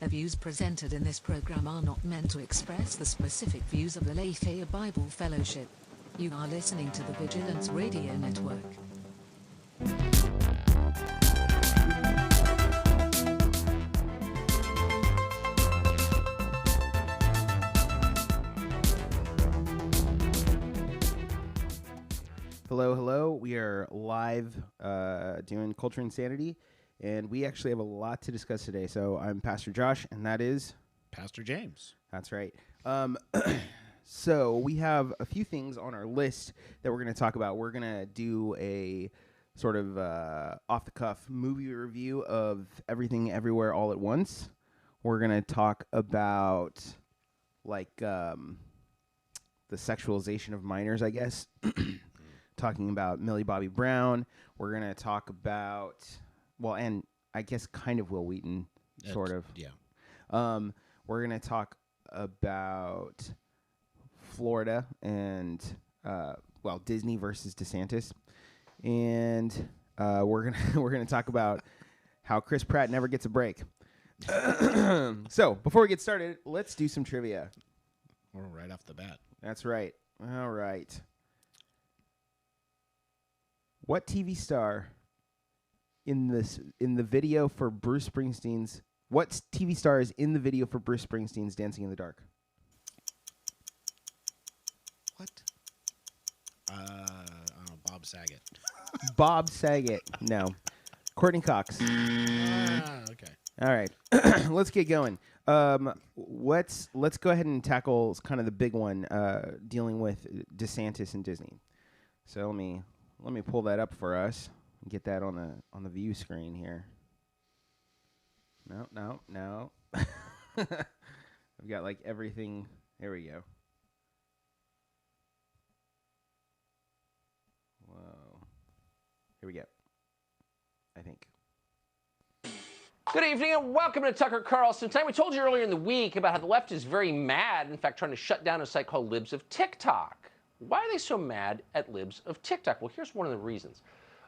The views presented in this program are not meant to express the specific views of the Lafayette Bible Fellowship. You are listening to the Vigilance Radio Network. Hello. We are live doing Culture Insanity, and we actually have a lot to discuss today. So I'm Pastor Josh, and that is Pastor James. That's right. So we have a few things on our list that we're going to talk about. We're going to do a sort of off-the-cuff movie review of Everything Everywhere All at Once. We're going to talk about, the sexualization of minors, I guess. Talking about Millie Bobby Brown. We're going to talk about, and I guess kind of Will Wheaton, sort of. Yeah. We're going to talk about Florida and, Disney versus DeSantis. And we're gonna talk about how Chris Pratt never gets a break. So, before we get started, let's do some trivia. We're right off the bat. That's right. All right. What TV star in the video for Bruce Springsteen's TV star is in the video for Bruce Springsteen's Dancing in the Dark? What? I don't know, Bob Saget. Bob Saget. No. Courtney Cox. Okay. All right. Let's get going. Let's go ahead and tackle kind of the big one, dealing with DeSantis and Disney. So let me pull that up for us and get that on the view screen here. No. I've got everything. There we go. Whoa. Here we go. I think. Good evening and welcome to Tucker Carlson. Tonight we told you earlier in the week about how the left is very mad, in fact, trying to shut down a site called Libs of TikTok. Why are they so mad at Libs of TikTok? Well, here's one of the reasons.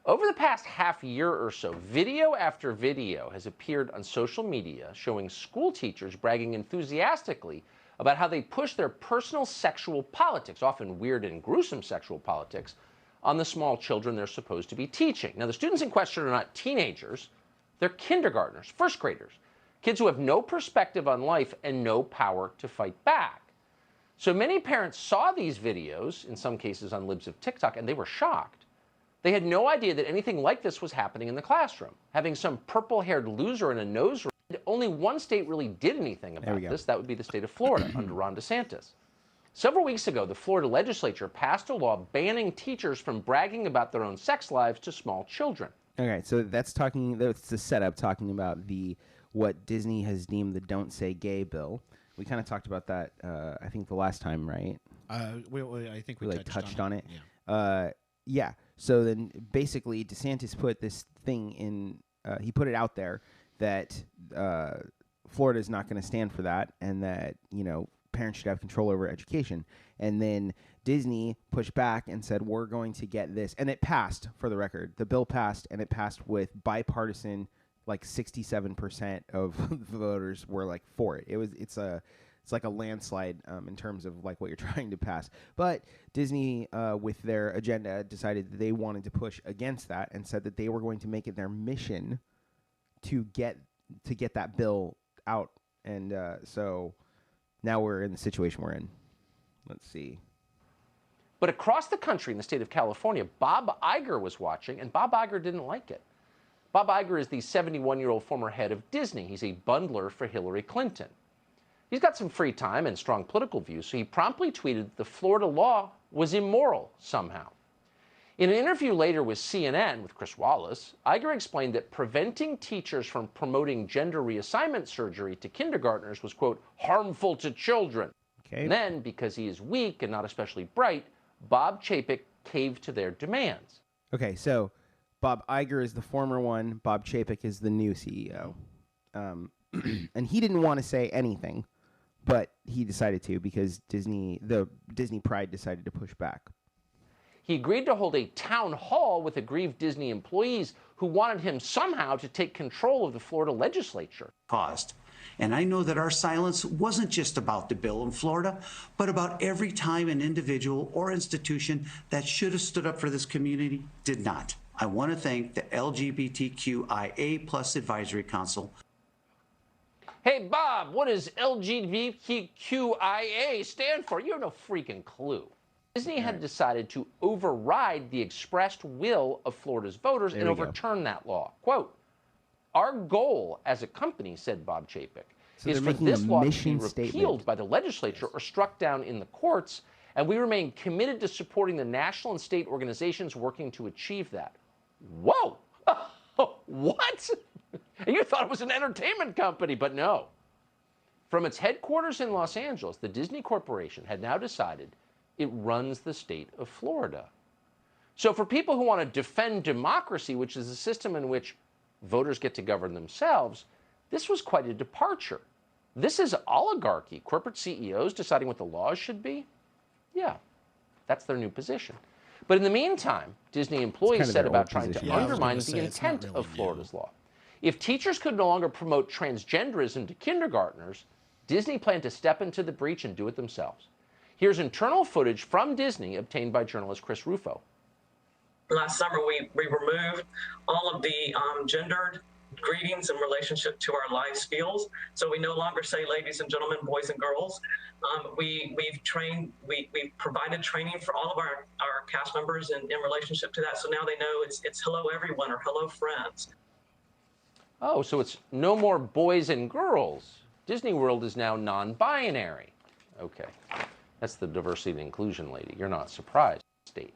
Over the past half year or so, video after video has appeared on social media showing school teachers bragging enthusiastically about how they push their personal sexual politics, often weird and gruesome sexual politics, on the small children they're supposed to be teaching. Now, the students in question are not teenagers. They're kindergartners, first graders, kids who have no perspective on life and no power to fight back. So many parents saw these videos, in some cases on Libs of TikTok, and they were shocked. They had no idea that anything like this was happening in the classroom. Having some purple-haired loser in a nose ring, only one state really did anything about this. That would be the state of Florida under Ron DeSantis. Several weeks ago, the Florida legislature passed a law banning teachers from bragging about their own sex lives to small children. Okay, so that's the setup talking about what Disney has deemed the Don't Say Gay bill. We kind of talked about that, I think, the last time, right? I think we touched on it. Yeah. Yeah. So then basically DeSantis put this thing in, he put it out there that Florida is not going to stand for that, and that, parents should have control over education. And then Disney pushed back and said, we're going to get this. And it passed, for the record. The bill passed, and it passed with bipartisan, 67% of the voters were for it. It's like a landslide in terms of what you're trying to pass. But Disney, with their agenda, decided that they wanted to push against that and said that they were going to make it their mission to get that bill out. And so now we're in the situation we're in. Let's see. But across the country in the state of California, Bob Iger was watching, and Bob Iger didn't like it. Bob Iger is the 71-year-old former head of Disney. He's a bundler for Hillary Clinton. He's got some free time and strong political views, so he promptly tweeted that the Florida law was immoral somehow. In an interview later with CNN with Chris Wallace, Iger explained that preventing teachers from promoting gender reassignment surgery to kindergartners was, quote, harmful to children. Okay. And then, because he is weak and not especially bright, Bob Chapek caved to their demands. Okay, so Bob Iger is the former one. Bob Chapek is the new CEO. And he didn't want to say anything, but he decided to because the Disney pride decided to push back. he agreed to hold a town hall with aggrieved Disney employees who wanted him somehow to take control of the Florida legislature. Caused. And I know that our silence wasn't just about the bill in Florida, but about every time an individual or institution that should have stood up for this community did not. I want to thank the LGBTQIA+ Advisory Council. Hey, Bob, what does LGBTQIA stand for? You have no freaking clue. Disney had decided to override the expressed will of Florida's voters and overturn that law. Quote, "Our goal as a company," said Bob Chapek, "is for this law to be repealed by the legislature or struck down in the courts, and we remain committed to supporting the national and state organizations working to achieve that." Whoa! What? You thought it was an entertainment company, but no. From its headquarters in Los Angeles, the Disney Corporation had now decided it runs the state of Florida. So for people who want to defend democracy, which is a system in which voters get to govern themselves, this was quite a departure. This is oligarchy, corporate CEOs deciding what the laws should be. Yeah, that's their new position. But in the meantime, Disney employees set about trying to undermine the intent of Florida's law. If teachers could no longer promote transgenderism to kindergartners, Disney planned to step into the breach and do it themselves. Here's internal footage from Disney obtained by journalist Chris Rufo. Last summer, we removed all of the gendered greetings in relationship to our live spiels. So we no longer say ladies and gentlemen, boys and girls. We've provided training for all of our cast members in relationship to that. So now they know it's hello everyone or hello friends. Oh, so it's no more boys and girls. Disney World is now non-binary. Okay, that's the diversity and inclusion lady. You're not surprised, state.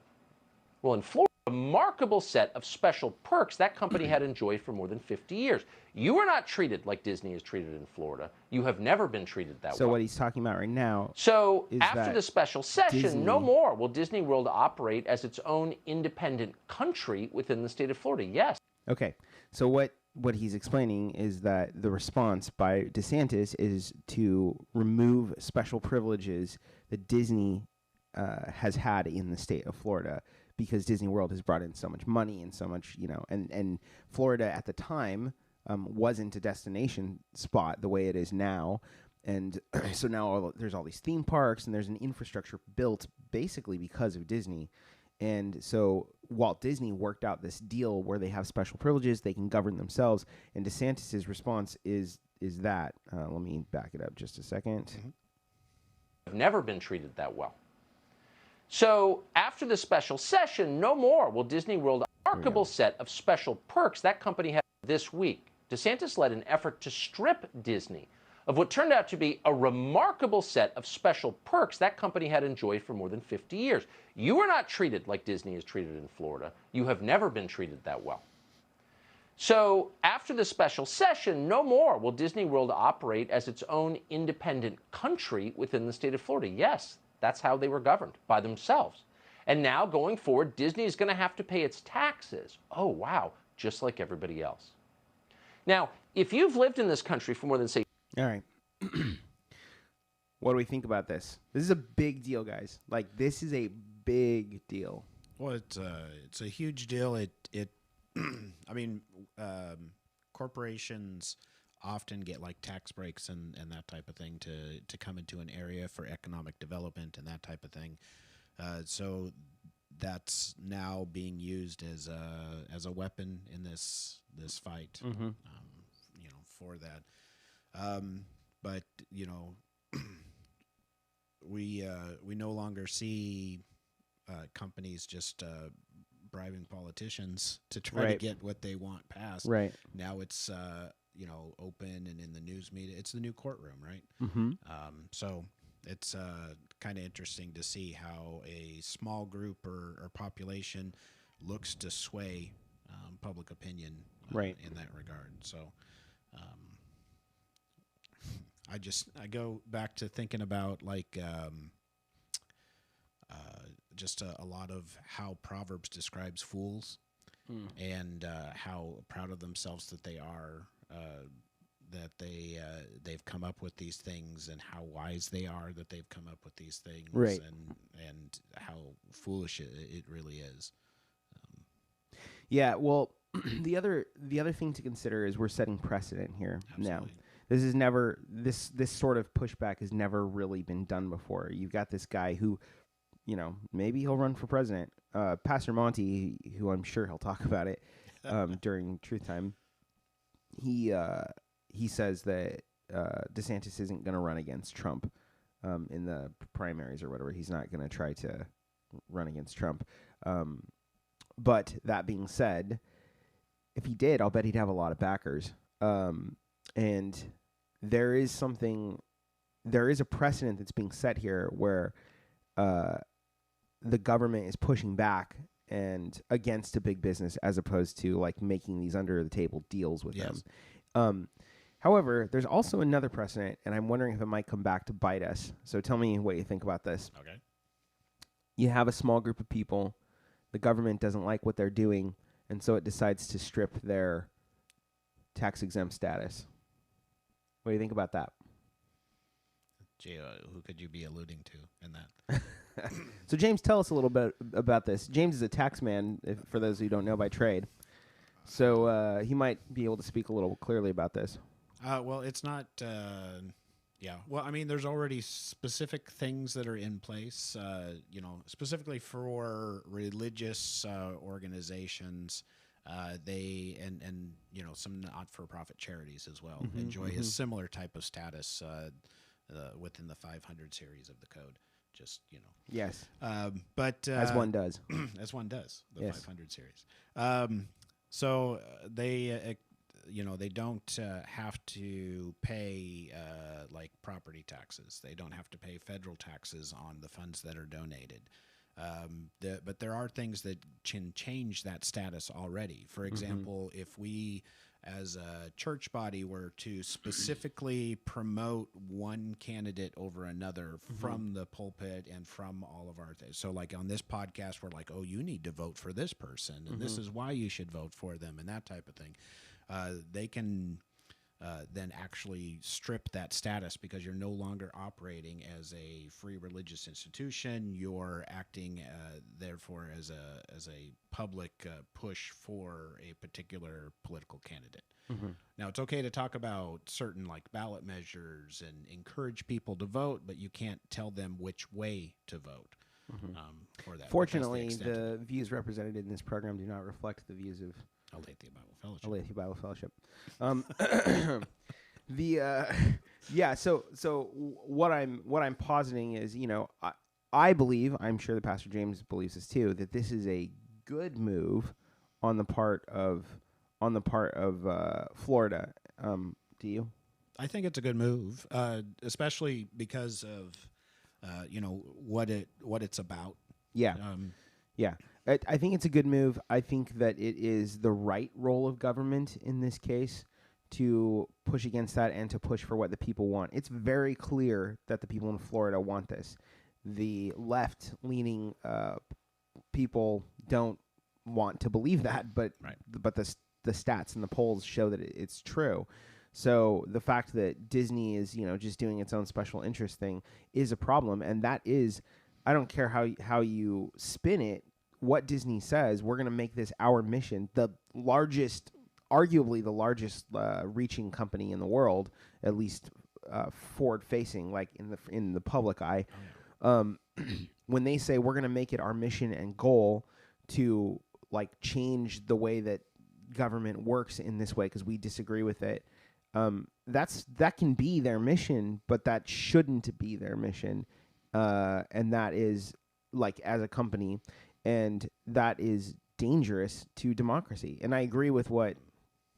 Well, in Florida, a remarkable set of special perks that company had enjoyed for more than 50 years. You are not treated like Disney is treated in Florida. You have never been treated that way. So what he's talking about right now So is after that the special session, Disney- no more will Disney World operate as its own independent country within the state of Florida. Yes. Okay, so what he's explaining is that the response by DeSantis is to remove special privileges that Disney has had in the state of Florida, because Disney World has brought in so much money and so much, and Florida at the time wasn't a destination spot the way it is now. And so now there's all these theme parks and there's an infrastructure built basically because of Disney. And so Walt Disney worked out this deal where they have special privileges, they can govern themselves. And DeSantis' response is that. Let me back it up just a second. I've never been treated that well. So after the special session, no more will Disney World a remarkable set of special perks that company had this week. DeSantis led an effort to strip Disney of what turned out to be a remarkable set of special perks that company had enjoyed for more than 50 years. You are not treated like Disney is treated in Florida. You have never been treated that well. So after the special session, no more will Disney World operate as its own independent country within the state of Florida. Yes, that's how they were governed, by themselves. And now, going forward, Disney is going to have to pay its taxes. Oh, wow, just like everybody else. Now, if you've lived in this country for more than, say... All right. What do we think about this? This is a big deal, guys. Like, this is a big deal. Well, it's a huge deal. I mean, corporations often get like tax breaks and that type of thing to come into an area for economic development and that type of thing. So that's now being used as a weapon in this fight. Mm-hmm. For that. But we no longer see companies just bribing politicians to try to get what they want passed. Right. Now it's open and in the news media. It's the new courtroom, right? Mm-hmm. So it's kind of interesting to see how a small group or population looks to sway public opinion in that regard. So I go back to thinking about like just a lot of how Proverbs describes fools and how proud of themselves that they are. that they've come up with these things, and how wise they are that they've come up with these things, Right. and how foolish it really is. Yeah, well, the other thing to consider is we're setting precedent here now. Absolutely. This is never this sort of pushback has never really been done before. You've got this guy who, maybe he'll run for president. Pastor Monty, who I'm sure he'll talk about it during Truth Time. He says that DeSantis isn't going to run against Trump in the primaries or whatever. He's not going to try to run against Trump. But that being said, if he did, I'll bet he'd have a lot of backers. And there is a precedent that's being set here where the government is pushing back and against a big business as opposed to like making these under the table deals with them. However, there's also another precedent, and I'm wondering if it might come back to bite us. So tell me what you think about this. Okay. You have a small group of people. The government doesn't like what they're doing, and so it decides to strip their tax-exempt status. What do you think about that? Gee, who could you be alluding to in that? So, James, tell us a little bit about this. James is a tax man, for those who don't know by trade. So he might be able to speak a little clearly about this. Well, it's not. Yeah. Well, I mean, there's already specific things that are in place. Specifically for religious organizations. They and some not-for-profit charities as well enjoy a similar type of status within the 500 series of the code. Just Yes. But As one does. as one does, the Yes. 500 series. So they they don't have to pay like property taxes. They don't have to pay federal taxes on the funds that are donated. But there are things that can change that status already. For example, if we as a church body were to specifically promote one candidate over another from the pulpit and from all of our things. So like on this podcast, we're like, oh, you need to vote for this person, and this is why you should vote for them, and that type of thing. They can then actually strip that status because you're no longer operating as a free religious institution. You're acting, therefore, as a public push for a particular political candidate. Now, it's okay to talk about certain like ballot measures and encourage people to vote, but you can't tell them which way to vote. For that. Fortunately, the views represented in this program do not reflect the views of Aletheia Bible Fellowship. Aletheia Bible Fellowship. So what I'm positing is, I believe, I'm sure that Pastor James believes this too, that this is a good move on the part of Florida. Do you? I think it's a good move, especially because of what it's about. Yeah. Yeah. I think it's a good move. I think that it is the right role of government in this case to push against that and to push for what the people want. It's very clear that the people in Florida want this. The left-leaning people don't want to believe that, but the stats and the polls show that it's true. So the fact that Disney is, just doing its own special interest thing is a problem, and that is, I don't care how you spin it. What Disney says, we're going to make this our mission. The largest, arguably the largest reaching company in the world, at least forward-facing, like in the public eye. When they say we're going to make it our mission and goal to like change the way that government works in this way because we disagree with it, that can be their mission, but that shouldn't be their mission, and that is like as a company. And that is dangerous to democracy. And I agree with what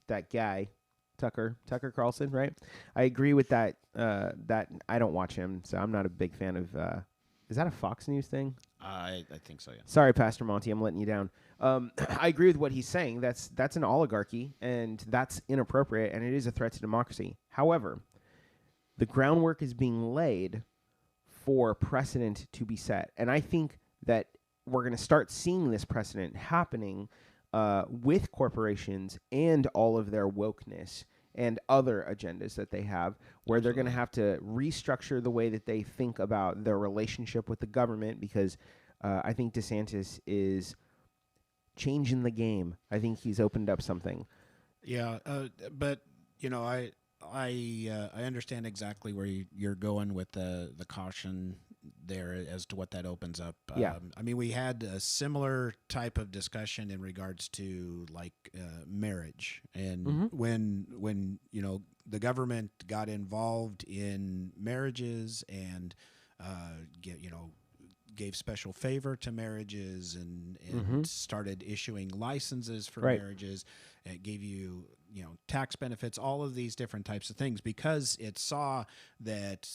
that guy, Tucker Carlson, right? I agree with that. That I don't watch him, so I'm not a big fan of. Is that a Fox News thing? I think so, yeah. Sorry, Pastor Monty, I'm letting you down. I agree with what he's saying. That's an oligarchy, and that's inappropriate, and it is a threat to democracy. However, the groundwork is being laid for precedent to be set, and I think that we're going to start seeing this precedent happening with corporations and all of their wokeness and other agendas that they have, where they're going to have to restructure the way that they think about their relationship with the government, because I think DeSantis is changing the game. I think he's opened up something. Yeah, but I understand exactly where you're going with the caution there as to what that opens up. Yeah. I mean, we had a similar type of discussion in regards to marriage, and when the government got involved in marriages and gave special favor to marriages and started issuing licenses for marriages. It gave you tax benefits, all of these different types of things, because it saw that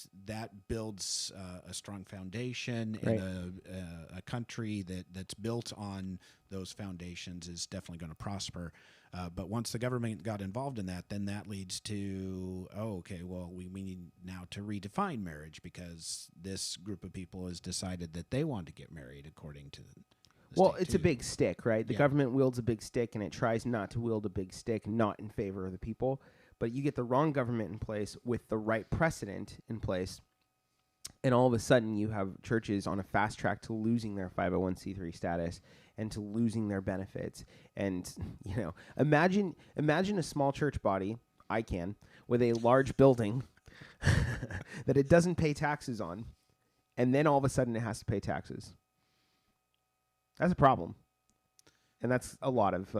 builds a strong foundation, and a country that's built on those foundations is definitely going to prosper. But once the government got involved in that, then that leads to, we need now to redefine marriage, because this group of people has decided that they want to get married according to the it's a big stick, right? The government wields a big stick, and it tries not to wield a big stick, not in favor of the people. But you get the wrong government in place with the right precedent in place, and all of a sudden you have churches on a fast track to losing their 501c3 status and to losing their benefits. And imagine a small church body, with a large building that it doesn't pay taxes on, and then all of a sudden it has to pay taxes. That's a problem, and that's a lot of.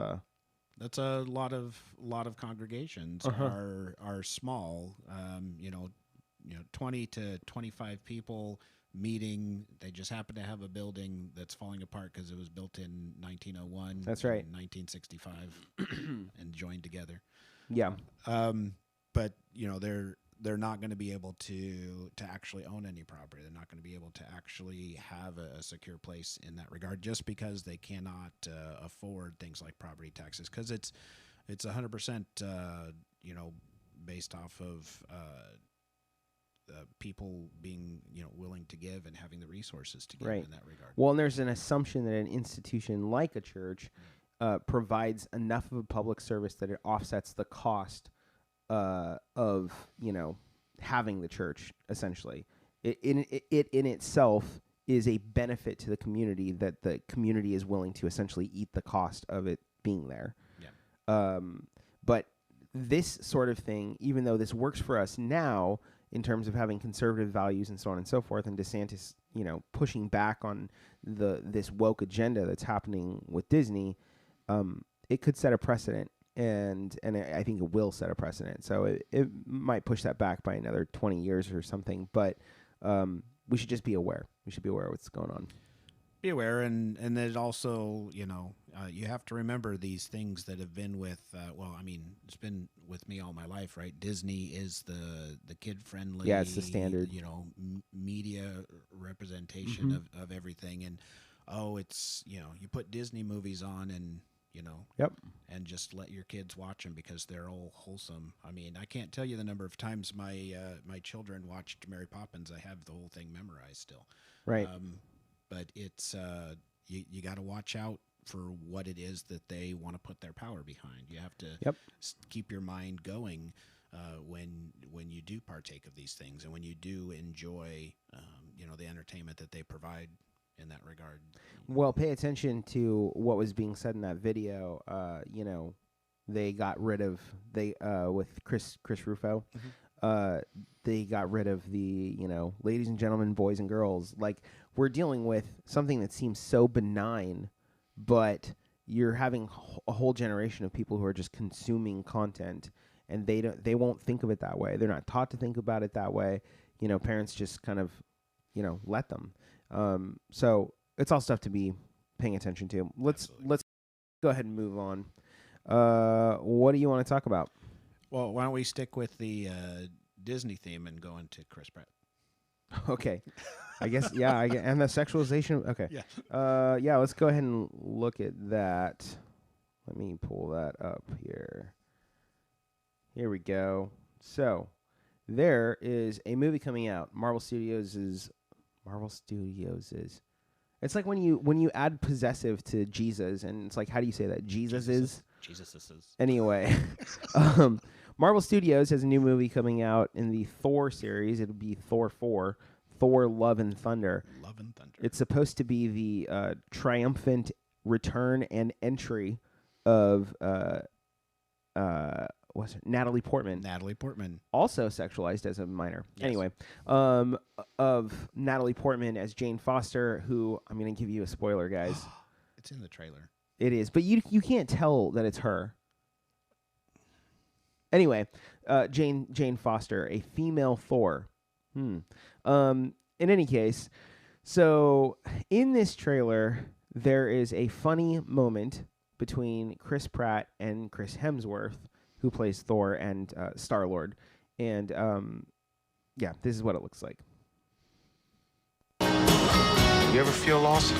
That's a lot of congregations are small. 20 to 25 people meeting. They just happen to have a building that's falling apart because it was built in 1901. That's right. 1965, and joined together. Yeah. But they're not going to be able to actually own any property. They're not going to be able to actually have a secure place in that regard, just because they cannot afford things like property taxes, because it's 100% based off of people being willing to give and having the resources to give in that regard. Well, and there's an assumption that an institution like a church provides enough of a public service that it offsets the cost of having the church. Essentially, it in itself is a benefit to the community, that the community is willing to essentially eat the cost of it being there. Yeah. But this sort of thing, even though this works for us now in terms of having conservative values and so on and so forth, and DeSantis, pushing back on this woke agenda that's happening with Disney, it could set a precedent. And I think it will set a precedent. So it might push that back by another 20 years or something. But we should just be aware. We should be aware of what's going on. Be aware, and then also, you have to remember these things that have been with. It's been with me all my life, right? Disney is the kid friendly. Yeah, it's the standard. Media representation of everything, and it's you put Disney movies on and. And just let your kids watch them because they're all wholesome. I mean, I can't tell you the number of times my children watched Mary Poppins. I have the whole thing memorized still. Right. But it's you got to watch out for what it is that they want to put their power behind. You have to keep your mind going when you do partake of these things, and when you do enjoy the entertainment that they provide in that regard. Well, pay attention to what was being said in that video. They got rid of with Chris Rufo. They got rid of the ladies and gentlemen, boys and girls. Like, we're dealing with something that seems so benign, but you're having a whole generation of people who are just consuming content, and they won't think of it that way. They're not taught to think about it that way. Parents just kind of let them. So it's all stuff to be paying attention to. Let's go ahead and move on. What do you want to talk about? Well, why don't we stick with the Disney theme and go into Chris Pratt? Okay. I guess, yeah, and the sexualization. Okay. Yeah. Let's go ahead and look at that. Let me pull that up here. Here we go. So there is a movie coming out. Marvel Studios is. It's like when you add possessive to Jesus, and it's like, how do you say that? Jesus is. Jesus is. Anyway, Marvel Studios has a new movie coming out in the Thor series. It'll be Thor 4, Thor: Love and Thunder. Love and Thunder. It's supposed to be the triumphant return and entry of what's her, Natalie Portman. Natalie Portman. Also sexualized as a minor. Yes. Anyway, of Natalie Portman as Jane Foster, who I'm going to give you a spoiler, guys. It's in the trailer. It is, but you can't tell that it's her. Anyway, Jane Foster, a female Thor. In any case, so in this trailer, there is a funny moment between Chris Pratt and Chris Hemsworth, who plays Thor and Star-Lord. And, yeah, this is what it looks like. You ever feel lost?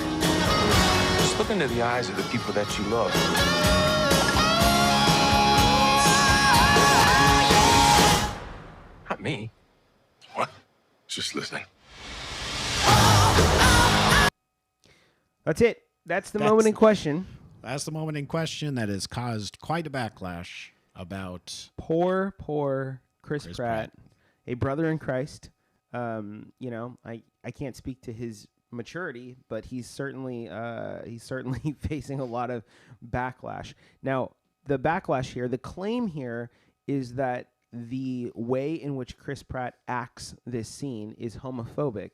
Just look into the eyes of the people that you love. Not me. What? Just listening. That's it. That's the moment in question. That's the moment in question that has caused quite a backlash about Poor Chris Pratt, a brother in Christ. You know, I can't speak to his maturity, but he's certainly facing a lot of backlash. Now, the backlash here, the claim here is that the way in which Chris Pratt acts this scene is homophobic,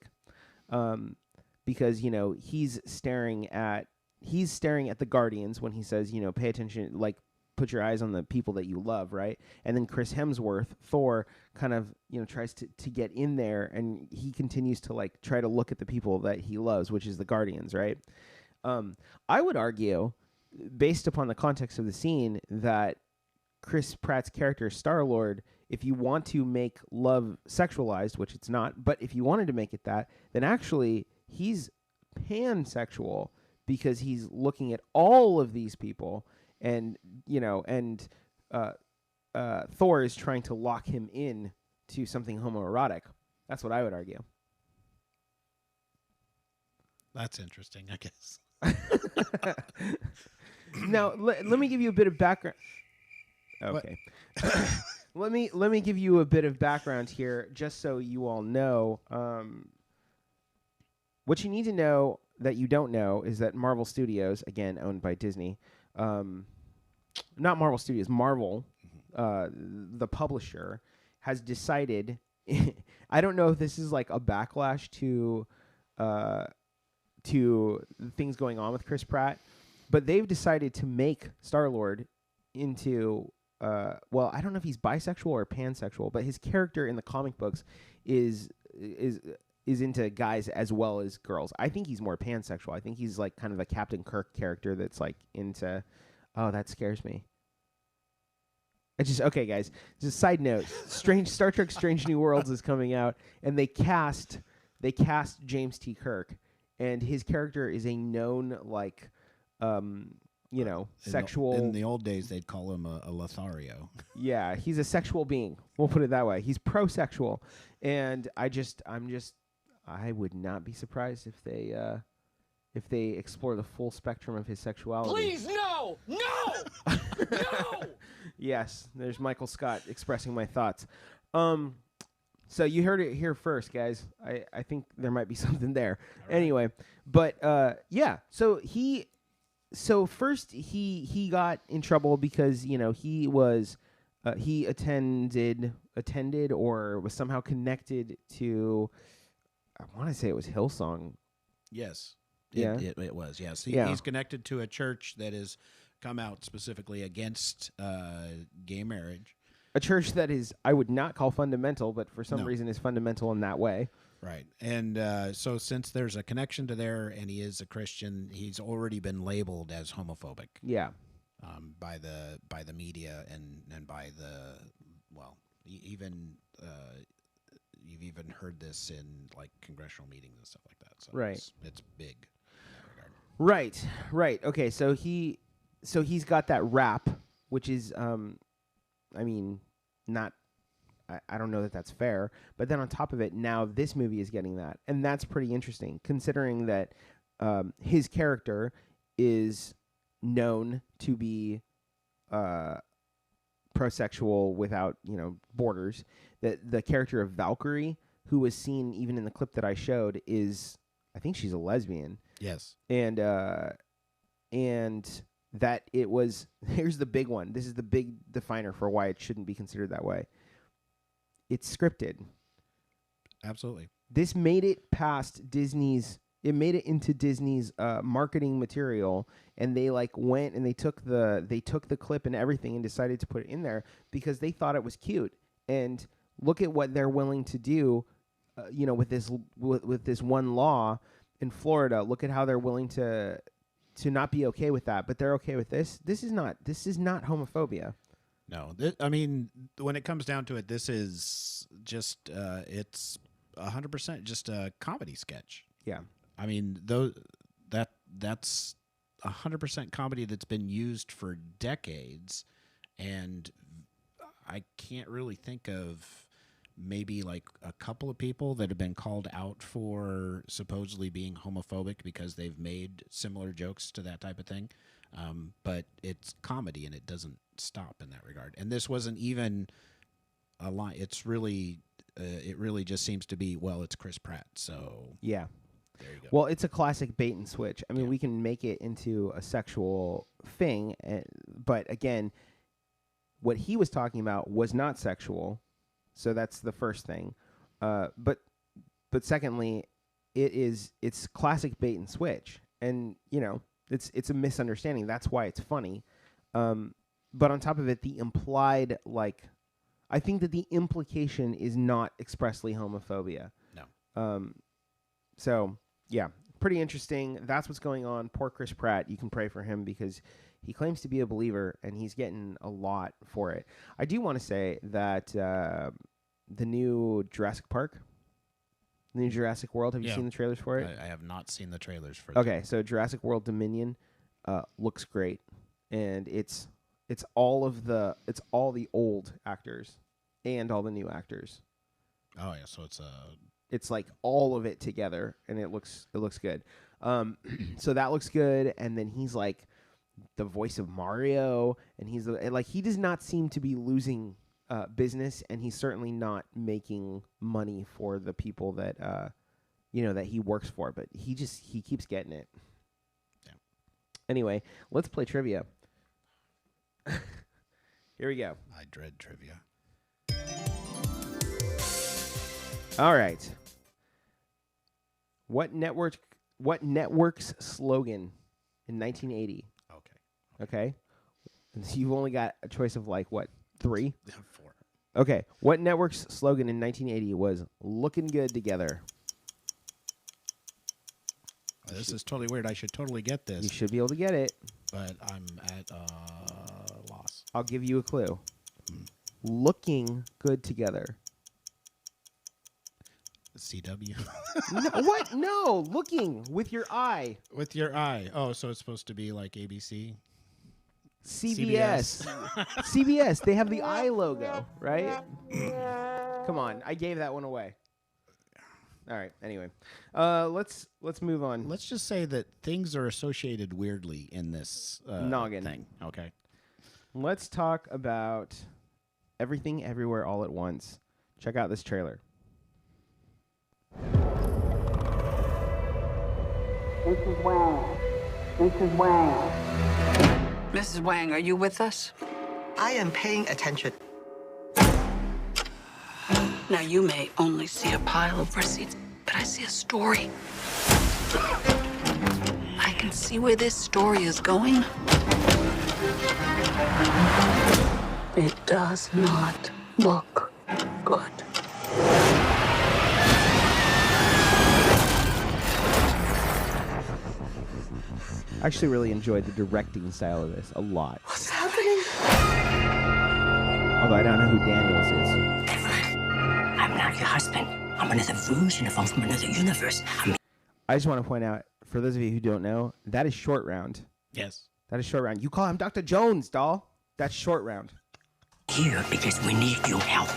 because, you know, he's staring at the Guardians when he says, you know, pay attention, like, put your eyes on the people that you love, right? And then Chris Hemsworth, Thor, kind of, you know, tries to get in there, and he continues to, like, try to look at the people that he loves, which is the Guardians, right? I would argue, based upon the context of the scene, that Chris Pratt's character, Star-Lord, if you want to make love sexualized, which it's not, but if you wanted to make it that, then actually he's pansexual, because he's looking at all of these people, and, you know, and Thor is trying to lock him in to something homoerotic. That's what I would argue. That's interesting, I guess. Now, let me give you a bit of background. Okay. let me give you a bit of background here, just so you all know. What you need to know that you don't know is that Marvel Studios, again owned by Disney, not Marvel Studios, Marvel, the publisher, has decided. I don't know if this is like a backlash to things going on with Chris Pratt, but they've decided to make Star-Lord into well, I don't know if he's bisexual or pansexual, but his character in the comic books is into guys as well as girls. I think he's more pansexual. I think he's like kind of a Captain Kirk character that's like into. Oh, that scares me. Okay, guys. Just a side note: Star Trek: Strange New Worlds is coming out, and they cast James T. Kirk, and his character is a known like, you know, sexual. In the old days, they'd call him a Lothario. Yeah, he's a sexual being. We'll put it that way. He's pro-sexual, and I would not be surprised if they explore the full spectrum of his sexuality. Please, no! No! Yes, there's Michael Scott expressing my thoughts. So you heard it here first, guys. I think there might be something there. Right. Anyway, but yeah. So first he got in trouble because, you know, he attended or was somehow connected to. I want to say it was Hillsong. Yes. It was, yes. He's connected to a church that has come out specifically against gay marriage. A church that is, I would not call fundamental, but for some reason is fundamental in that way. Right. And so since there's a connection to there and he is a Christian, he's already been labeled as homophobic. Yeah. By the media and by the, well, even... You've even heard this in like congressional meetings and stuff like that. So right. It's big in that regard. Right. Okay, so he's got that rap, which is I mean, not I don't know that that's fair, but then on top of it, now this movie is getting that. And that's pretty interesting considering that his character is known to be prosexual without borders. That the character of Valkyrie, who was seen even in the clip that I showed, I think she's a lesbian. Yes. And that it was, here's the big one. This is the big definer for why it shouldn't be considered that way. It's scripted. Absolutely. This made it past Disney's. It made it into Disney's marketing material, and they went and they took the clip and everything and decided to put it in there because they thought it was cute. And look at what they're willing to do, with this one law in Florida. Look at how they're willing to not be okay with that, but they're okay with this. This is not homophobia. No, I mean, when it comes down to it, this is just it's 100% just a comedy sketch. Yeah. I mean, that's 100% comedy that's been used for decades, and I can't really think of maybe like a couple of people that have been called out for supposedly being homophobic because they've made similar jokes to that type of thing. But it's comedy, and it doesn't stop in that regard. And this wasn't even a line. It's really, it really just seems to be, well, it's Chris Pratt, so yeah. There you go. Well, it's a classic bait and switch. I mean, we can make it into a sexual thing, but again, what he was talking about was not sexual, so that's the first thing. But secondly, it's classic bait and switch, and it's a misunderstanding. That's why it's funny. But on top of it, the implied I think that the implication is not expressly homophobia. No. So. Yeah, pretty interesting. That's what's going on. Poor Chris Pratt. You can pray for him because he claims to be a believer, and he's getting a lot for it. I do want to say that the new Jurassic Park, the new Jurassic World, have you seen the trailers for it? I have not seen the trailers for it. Okay, so Jurassic World Dominion looks great, and it's all the old actors and all the new actors. Oh yeah, so it's like all of it together, and it looks good. So that looks good, and then he's like the voice of Mario, and he does not seem to be losing business, and he's certainly not making money for the people that that he works for, but he keeps getting it. Yeah. Anyway, let's play trivia. Here we go. I dread trivia. All right. What network's slogan in 1980? Okay. And so you've only got a choice of 3? 4. Okay. What network's slogan in 1980 was "Looking Good Together"? This is totally weird. I should totally get this. You should be able to get it. But I'm at loss. I'll give you a clue. Looking good together. CW. No, what? No, looking with your eye. With your eye. Oh, so it's supposed to be like ABC? CBS. CBS. They have the eye logo, right? Come on, I gave that one away. All right. Anyway, let's move on. Let's just say that things are associated weirdly in this noggin thing. Okay. Let's talk about Everything Everywhere All at Once. Check out this trailer. Mrs. Wang. Mrs. Wang. Mrs. Wang, are you with us? I am paying attention. Now, you may only see a pile of receipts, but I see a story. I can see where this story is going. It does not look good. I actually really enjoyed the directing style of this a lot. What's happening? Although I don't know who Daniels is. I'm not your husband. I'm another version of him from another universe. I just want to point out, for those of you who don't know, that is Short Round. Yes. That is Short Round. You call him Dr. Jones, doll. That's Short Round. Here because we need your help.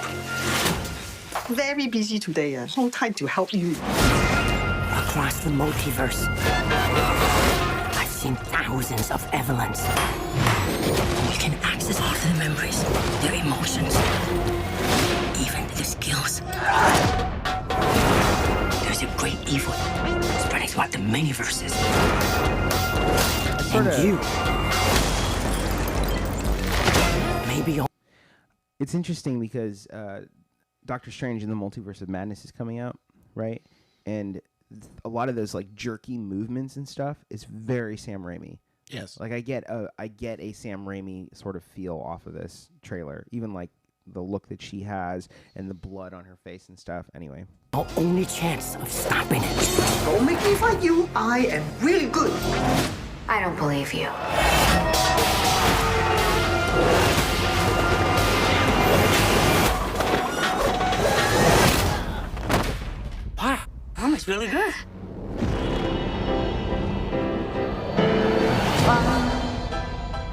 Very busy today. No time to help you. Across the multiverse, I've seen thousands of Evelyns. We can access all of their memories, their emotions, even their skills. There's a great evil spreading throughout the many verses. And you maybe. It's interesting because Doctor Strange in the Multiverse of Madness is coming out, right? And a lot of those like jerky movements and stuff is very Sam Raimi. Yes. Like I get a Sam Raimi sort of feel off of this trailer, even like the look that she has and the blood on her face and stuff. Anyway, our only chance of stopping it. Don't make me fight you. I am really good. I don't believe you. Wow, that was really good.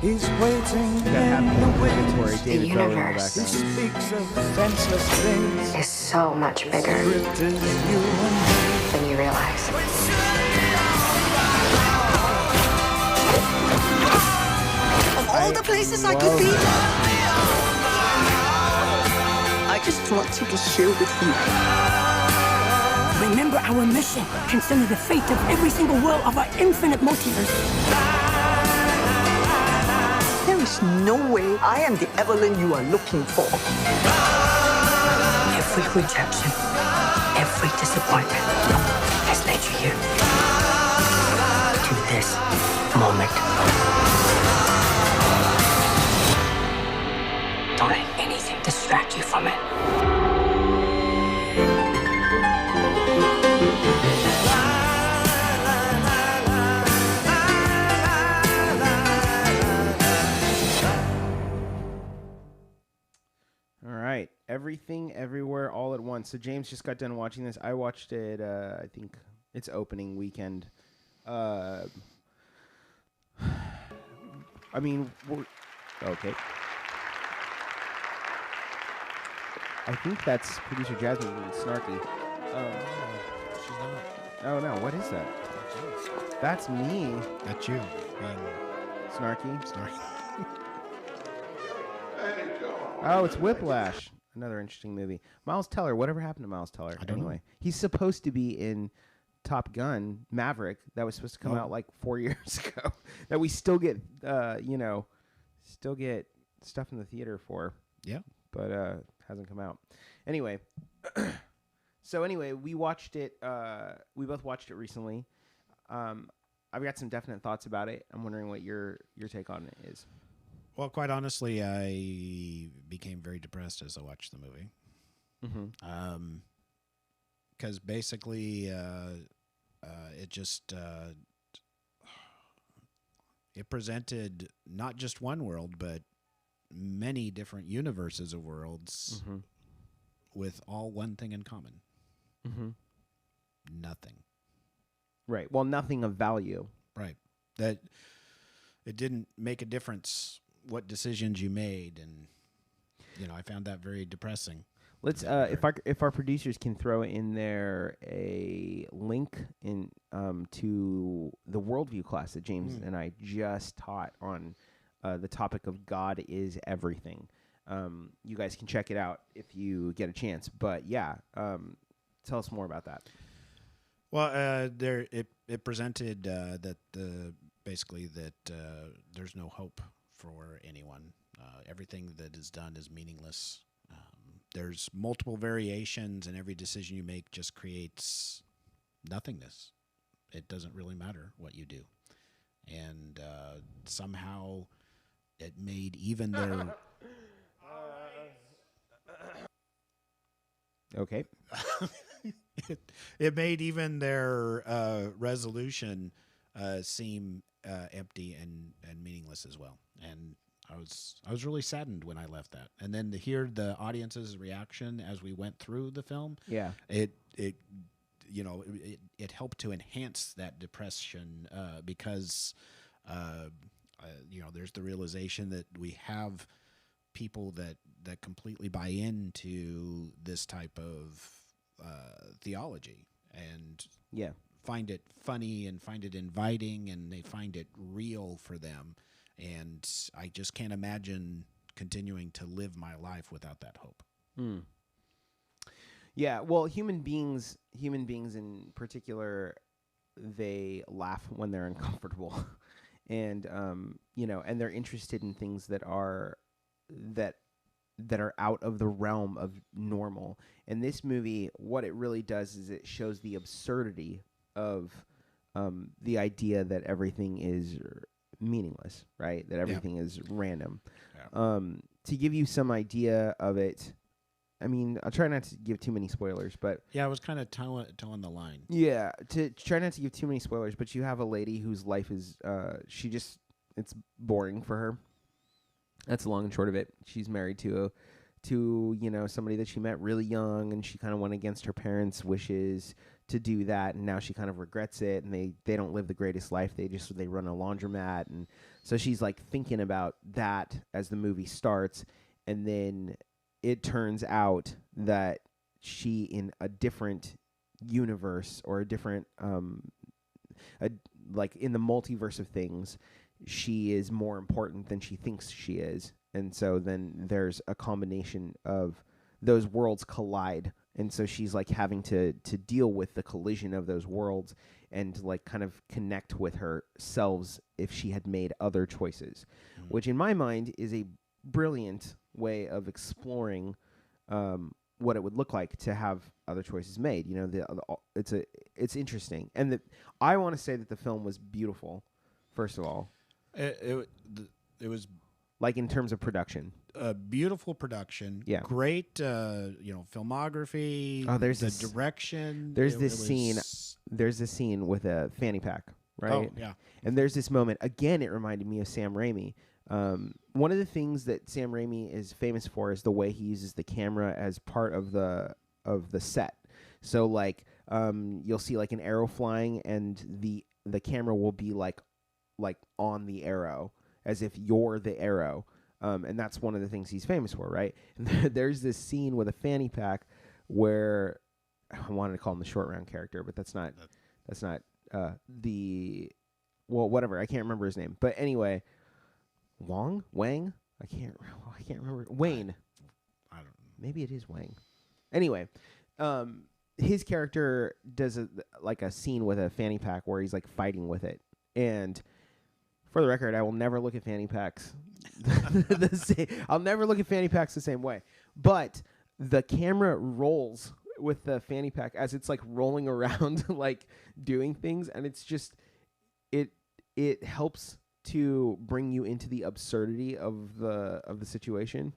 He's waiting in the wings. The universe is so much bigger than you realize. Of all the places I could be, I just want to be here with you. Remember our mission concerning the fate of every single world of our infinite multiverse. There is no way I am the Evelyn you are looking for. Every rejection, every disappointment has led you here. To this moment. Don't let anything distract you from it. all right, Everything, Everywhere, All at Once. So James just got done watching this. I watched it. I think it's opening weekend. I mean, okay. I think that's producer Jasmine being snarky. She's not. Oh no, what is that? That's me. That's you being Snarky. snarky. Oh, it's Whiplash. Another interesting movie. Miles Teller. Whatever happened to Miles Teller? I don't know. He's supposed to be in Top Gun Maverick. That was supposed to come out like 4 years ago. That we still get, still get stuff in the theater for. Yeah. But hasn't come out. Anyway. So anyway, we watched it. We both watched it recently. I've got some definite thoughts about it. I'm wondering what your take on it is. Well, quite honestly, I became very depressed as I watched the movie. Because basically, it just it presented not just one world, but many different universes of worlds with all one thing in common. Nothing. Right. Well, nothing of value. Right. That it didn't make a difference what decisions you made, and I found that very depressing. Let's if our producers can throw in there a link in to the worldview class that James and I just taught on the topic of God is everything. You guys can check it out if you get a chance. But yeah, tell us more about that. Well, it presented that basically there's no hope for anyone. Everything that is done is meaningless. There's multiple variations, and every decision you make just creates nothingness. It doesn't really matter what you do. And somehow it made even their... Okay. It made even their resolution seem empty and meaningless as well. And I was really saddened when I left that. And then to hear the audience's reaction as we went through the film, yeah, it helped to enhance that depression because there's the realization that we have people that completely buy into this type of theology and find it funny and find it inviting, and they find it real for them. And I just can't imagine continuing to live my life without that hope. Yeah, well, human beings in particular, they laugh when they're uncomfortable, and and they're interested in things that are out of the realm of normal. And this movie, what it really does is it shows the absurdity of the idea that everything is meaningless, right? That everything is random. Yeah. To give you some idea of it, I mean, I'll try not to give too many spoilers, but... Yeah, I was kind of towing the line. Yeah, to try not to give too many spoilers, but you have a lady whose life is... it's boring for her. That's the long and short of it. She's married to somebody that she met really young, and she kind of went against her parents' wishes to do that, and now she kind of regrets it, and they don't live the greatest life. They run a laundromat, and so she's like thinking about that as the movie starts, and then it turns out that she, in a different universe or a different like in the multiverse of things, she is more important than she thinks she is. And so then there's a combination of those worlds collide. And so she's like having to deal with the collision of those worlds and like kind of connect with her selves if she had made other choices, which in my mind is a brilliant way of exploring what it would look like to have other choices made. It's interesting. And I want to say that the film was beautiful, first of all. It was like in terms of production. Beautiful production. Yeah. Great, filmography. Oh, there's the this direction. There's this scene. There's this scene with a fanny pack, right? Oh, yeah. And there's this moment. Again, it reminded me of Sam Raimi. One of the things that Sam Raimi is famous for is the way he uses the camera as part of the set. So like you'll see like an arrow flying, and the camera will be like on the arrow, as if you're the arrow. And that's one of the things he's famous for, right? And there's this scene with a fanny pack where I wanted to call him the short round character, but that's not whatever. I can't remember his name. But anyway, Wang? I can't remember. Wayne. I don't know. Maybe it is Wang. Anyway, his character does a scene with a fanny pack where he's like fighting with it. And for the record, I will never look at fanny packs I'll never look at fanny packs the same way. But the camera rolls with the fanny pack as it's like rolling around, like doing things, and it's just it helps to bring you into the absurdity of the situation.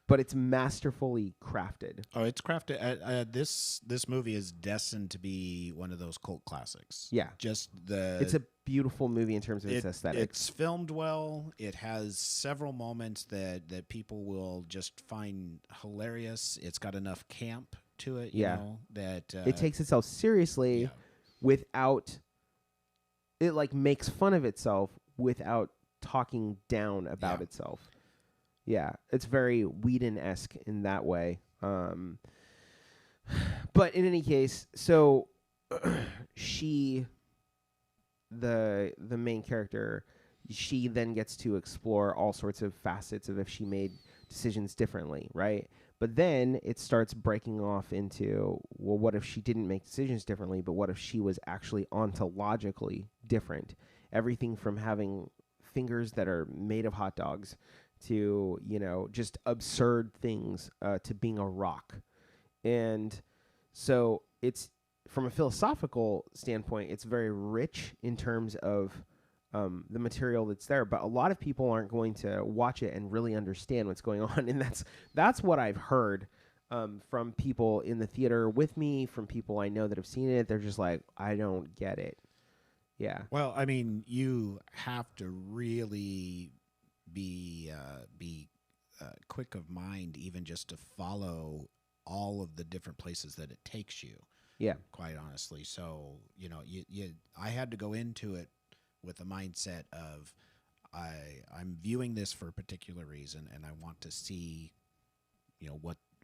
But it's masterfully crafted. Oh, it's crafted. This movie is destined to be one of those cult classics. Yeah. It's a beautiful movie in terms of its aesthetics. It's filmed well. It has several moments that people will just find hilarious. It's got enough camp to it, you know, that... it takes itself seriously without... It, like, makes fun of itself without talking down about itself. Yeah, it's very Whedon-esque in that way. But in any case, so she, the main character, she then gets to explore all sorts of facets of if she made decisions differently, right? But then it starts breaking off into, well, what if she didn't make decisions differently, but what if she was actually ontologically different? Everything from having fingers that are made of hot dogs to, just absurd things, to being a rock. And so it's, from a philosophical standpoint, it's very rich in terms of the material that's there, but a lot of people aren't going to watch it and really understand what's going on. And that's what I've heard from people in the theater with me, from people I know that have seen it. They're just like, I don't get it. Yeah. Well, I mean, you have to really be quick of mind, even just to follow all of the different places that it takes you. Yeah. Quite honestly. So, I had to go into it with a mindset of I'm viewing this for a particular reason, and I want to see,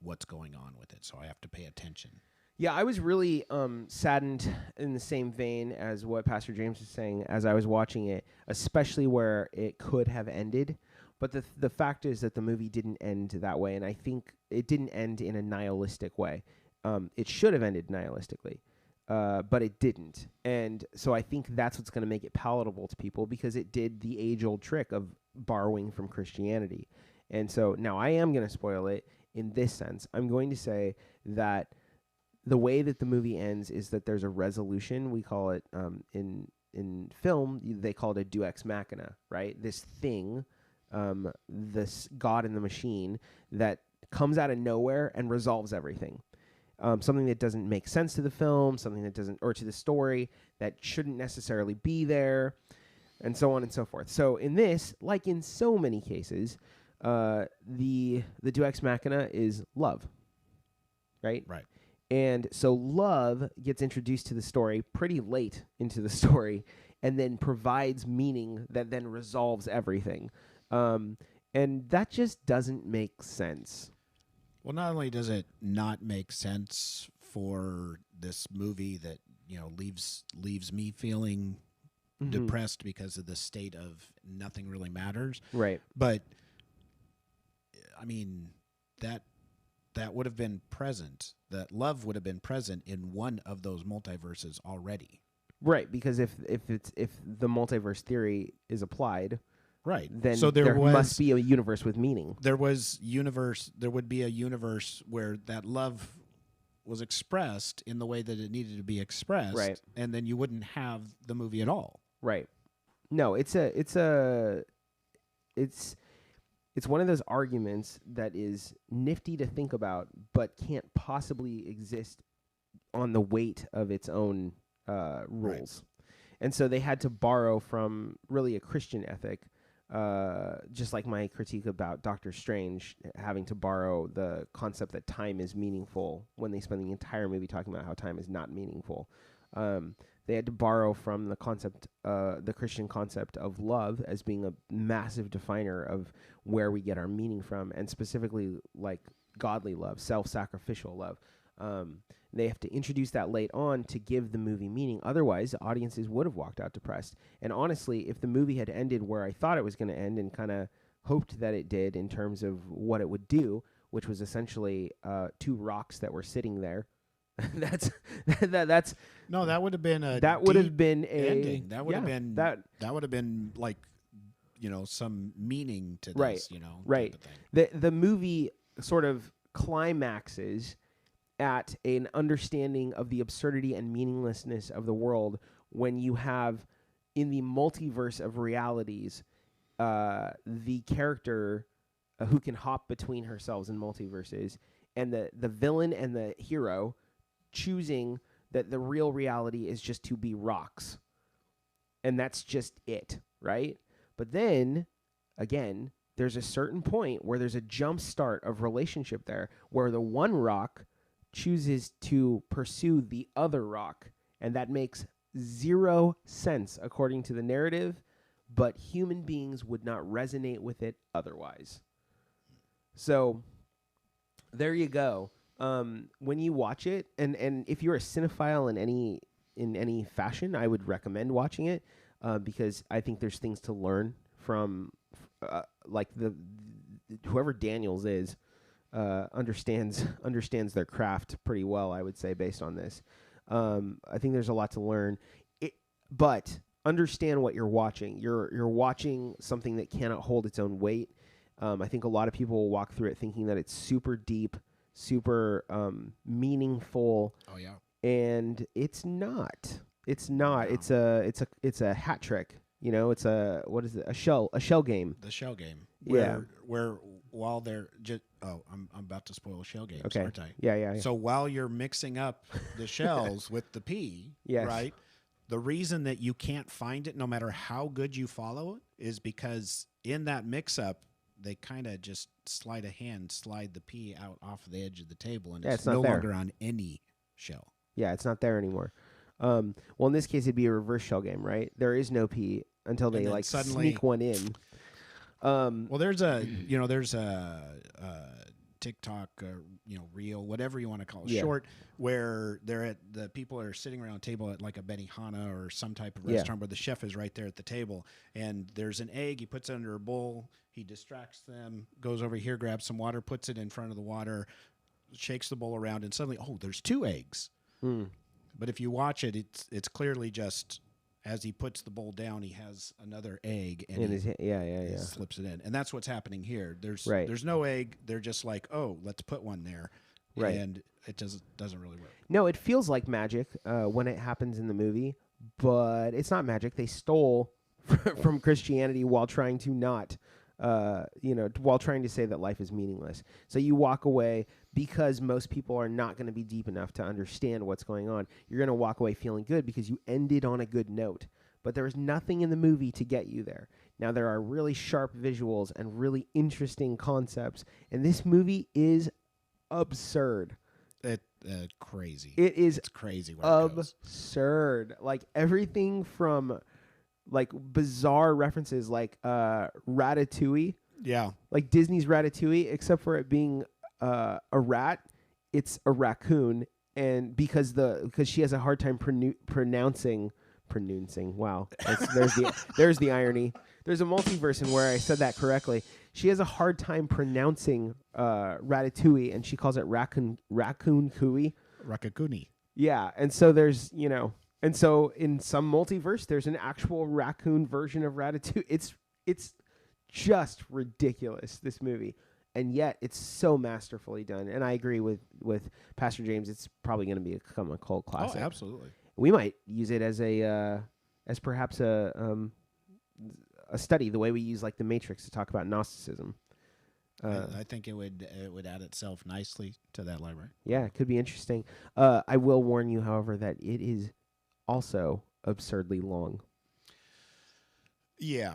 what's going on with it. So I have to pay attention. Yeah, I was really saddened in the same vein as what Pastor James was saying as I was watching it, especially where it could have ended. But the fact is that the movie didn't end that way, and I think it didn't end in a nihilistic way. It should have ended nihilistically, but it didn't. And so I think that's what's going to make it palatable to people, because it did the age-old trick of borrowing from Christianity. And so now I am going to spoil it in this sense. I'm going to say that the way that the movie ends is that there's a resolution. We call it in film, they call it a deus ex machina, right? This thing, this God in the machine that comes out of nowhere and resolves everything. Something that doesn't make sense to the film, something that doesn't, or to the story, that shouldn't necessarily be there, and so on and so forth. So in this, like in so many cases, the deus ex machina is love, right? Right. And so love gets introduced to the story pretty late into the story, and then provides meaning that then resolves everything. And that just doesn't make sense. Well, not only does it not make sense for this movie that, leaves me feeling depressed because of the state of nothing really matters. Right. But I mean, that would have been present. That love would have been present in one of those multiverses already. Right, because if the multiverse theory is applied, right, then so there must be a universe with meaning. There would be a universe where that love was expressed in the way that it needed to be expressed, right, and then you wouldn't have the movie at all. Right. No, it's one of those arguments that is nifty to think about, but can't possibly exist on the weight of its own rules. Right. And so they had to borrow from really a Christian ethic, just like my critique about Doctor Strange having to borrow the concept that time is meaningful when they spend the entire movie talking about how time is not meaningful. They had to borrow from the concept, the Christian concept of love as being a massive definer of where we get our meaning from, and specifically like godly love, self-sacrificial love. They have to introduce that late on to give the movie meaning. Otherwise, audiences would have walked out depressed. And honestly, if the movie had ended where I thought it was going to end and kind of hoped that it did in terms of what it would do, which was essentially two rocks that were sitting there, that's no, that would have been a that would have been a ending. That would have been that would have been like, some meaning to this, right, right. The movie sort of climaxes at an understanding of the absurdity and meaninglessness of the world when you have, in the multiverse of realities, the character who can hop between herself in multiverses, and the villain and the hero choosing that the real reality is just to be rocks. And that's just it, right? But then, again, there's a certain point where there's a jump start of relationship there, where the one rock chooses to pursue the other rock, and that makes zero sense according to the narrative, but human beings would not resonate with it otherwise. So there you go. When you watch it, and if you're a cinephile in any fashion, I would recommend watching it, because I think there's things to learn from like whoever Daniels is. Understands their craft pretty well, I would say, based on this. I think there's a lot to learn. But understand what you're watching. You're watching something that cannot hold its own weight. I think a lot of people will walk through it thinking that it's super deep, super meaningful. Oh yeah. And it's not. It's not. No. It's a hat trick. It's a shell game. The shell game. Where while they're just I'm about to spoil shell games, okay. aren't I? Yeah. So while you're mixing up the shells with the pea, yes. right? The reason that you can't find it, no matter how good you follow it, is because in that mix-up, they kind of just slide the pea out off the edge of the table, and it's no longer on any shell. Yeah, it's not there anymore. Well, in this case, it'd be a reverse shell game, right? There is no pea until they suddenly sneak one in. Well, there's a TikTok, reel, whatever you want to call it, Yeah. short, where the people are sitting around a table at like a Benihana or some type of restaurant where the chef is right there at the table, and there's an egg. He puts it under a bowl. He distracts them, goes over here, grabs some water, puts it in front of the water, shakes the bowl around, and suddenly, there's 2 eggs. But if you watch it, it's clearly just as he puts the bowl down, he has another egg, and he slips it in, and that's what's happening here. There's no egg. They're just like, let's put one there, and it doesn't really work. No, it feels like magic when it happens in the movie, but it's not magic. They stole from Christianity while trying to not. While trying to say that life is meaningless. So you walk away because most people are not going to be deep enough to understand what's going on. You're going to walk away feeling good because you ended on a good note. But there is nothing in the movie to get you there. Now, there are really sharp visuals and really interesting concepts. And this movie is absurd. Crazy. It's crazy. Absurd. Like everything from... like bizarre references like Ratatouille. Yeah. Like Disney's Ratatouille, except for it being a rat, it's a raccoon. And because she has a hard time pronouncing. Wow. There's the irony. There's a multiverse in where I said that correctly. She has a hard time pronouncing Ratatouille, and she calls it raccoon cooey. Raccoon. Yeah. And so there's, and so in some multiverse, there's an actual raccoon version of Ratatouille. It's just ridiculous, this movie. And yet it's so masterfully done. And I agree with Pastor James. It's probably going to become a cult classic. Oh, absolutely. We might use it as perhaps a study, the way we use like the Matrix to talk about Gnosticism. I think it would add itself nicely to that library. Yeah, it could be interesting. I will warn you, however, that it is also absurdly long. Yeah.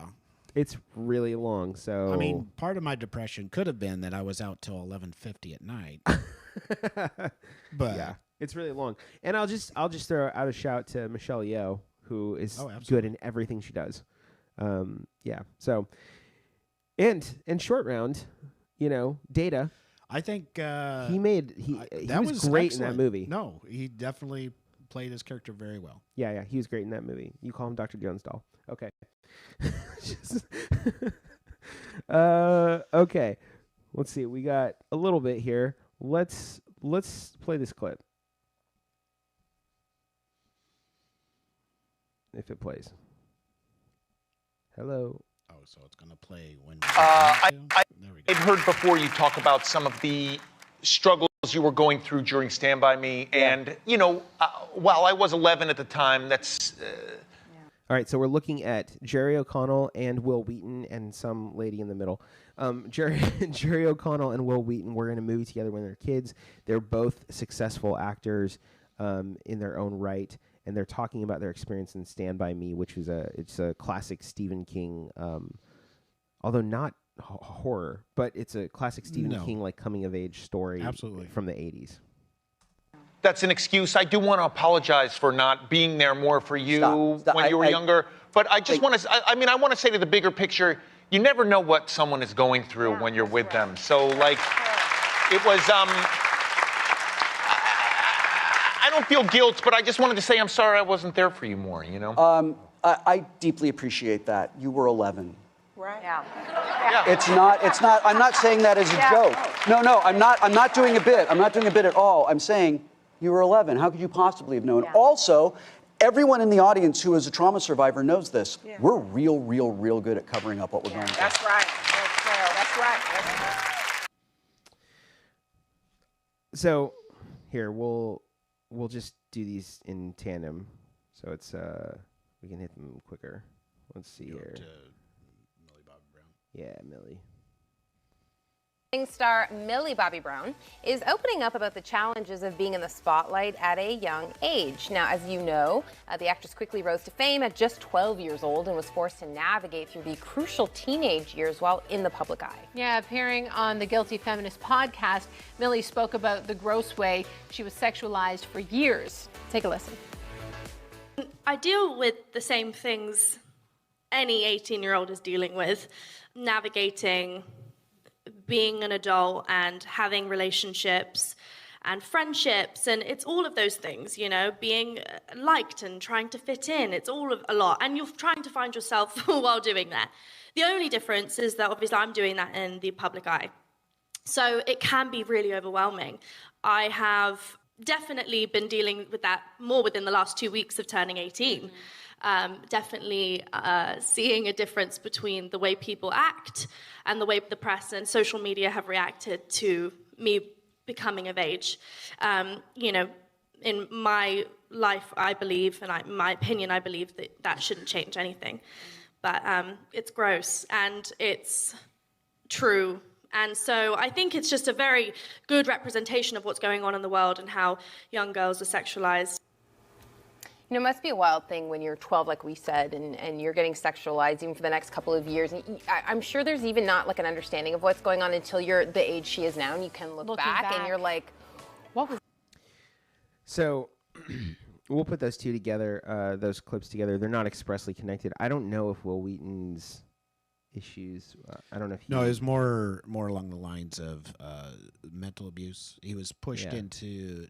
It's really long, so... I mean, part of my depression could have been that I was out till 11:50 at night. But yeah, it's really long. And I'll just throw out a shout to Michelle Yeoh, who is good in everything she does. Yeah. So, and Short Round, Data. I think he was great in that movie. No, he definitely played his character very well. Yeah, he was great in that movie. You call him Dr. Jones doll. Okay. Okay. Let's see. We got a little bit here. Let's play this clip. If it plays. Hello. Oh, so it's gonna play when. I've heard before you talk about some of the struggles you were going through during Stand By Me, and while I was 11 at the time, that's. All right, so we're looking at Jerry O'Connell and Will Wheaton and some lady in the middle. Jerry O'Connell and Will Wheaton were in a movie together when they were kids. They're both successful actors in their own right, and they're talking about their experience in Stand By Me, which is it's a classic Stephen King, although not horror, but it's a classic Stephen King like coming of age story. Absolutely. From the 80s. That's an excuse. I do want to apologize for not being there more for you when you were younger. But I just want to, I want to say to the bigger picture, you never know what someone is going through when you're with them. So, like, it was, I don't feel guilt, but I just wanted to say I'm sorry I wasn't there for you more, I deeply appreciate that. You were 11. Right. Yeah. It's not, I'm not saying that as a joke. No, I'm not doing a bit. I'm not doing a bit at all. I'm saying, you were 11. How could you possibly have known? Yeah. Also, everyone in the audience who is a trauma survivor knows this. Yeah. We're real good at covering up what we're going through. That's right. That's right. So, here we'll just do these in tandem, so it's we can hit them quicker. Let's see here. Millie Bobby Brown. Yeah, Millie. Star Millie Bobby Brown is opening up about the challenges of being in the spotlight at a young age. Now, as you know, the actress quickly rose to fame at just 12 years old and was forced to navigate through the crucial teenage years while in the public eye. Yeah, appearing on the Guilty Feminist podcast, Millie spoke about the gross way she was sexualized for years. Take a listen. I deal with the same things any 18-year-old is dealing with, navigating being an adult and having relationships and friendships, and it's all of those things, you know, being liked and trying to fit in. It's all of a lot, and you're trying to find yourself while doing that. The only difference is that obviously I'm doing that in the public eye. So it can be really overwhelming. I have definitely been dealing with that more within the last 2 weeks of turning 18. Definitely seeing a difference between the way people act and the way the press and social media have reacted to me becoming of age. You know, in my life, I believe, and in my opinion, I believe that shouldn't change anything. But it's gross and it's true. And so I think it's just a very good representation of what's going on in the world and how young girls are sexualized. You know, it must be a wild thing when you're 12, like we said, and you're getting sexualized even for the next couple of years. And I'm sure there's even not like an understanding of what's going on until you're the age she is now, and you can look back and you're like, what was... So we'll put those two together, those clips together. They're not expressly connected. I don't know if Will Wheaton's issues, I don't know if he... No, it was more along the lines of mental abuse. He was pushed into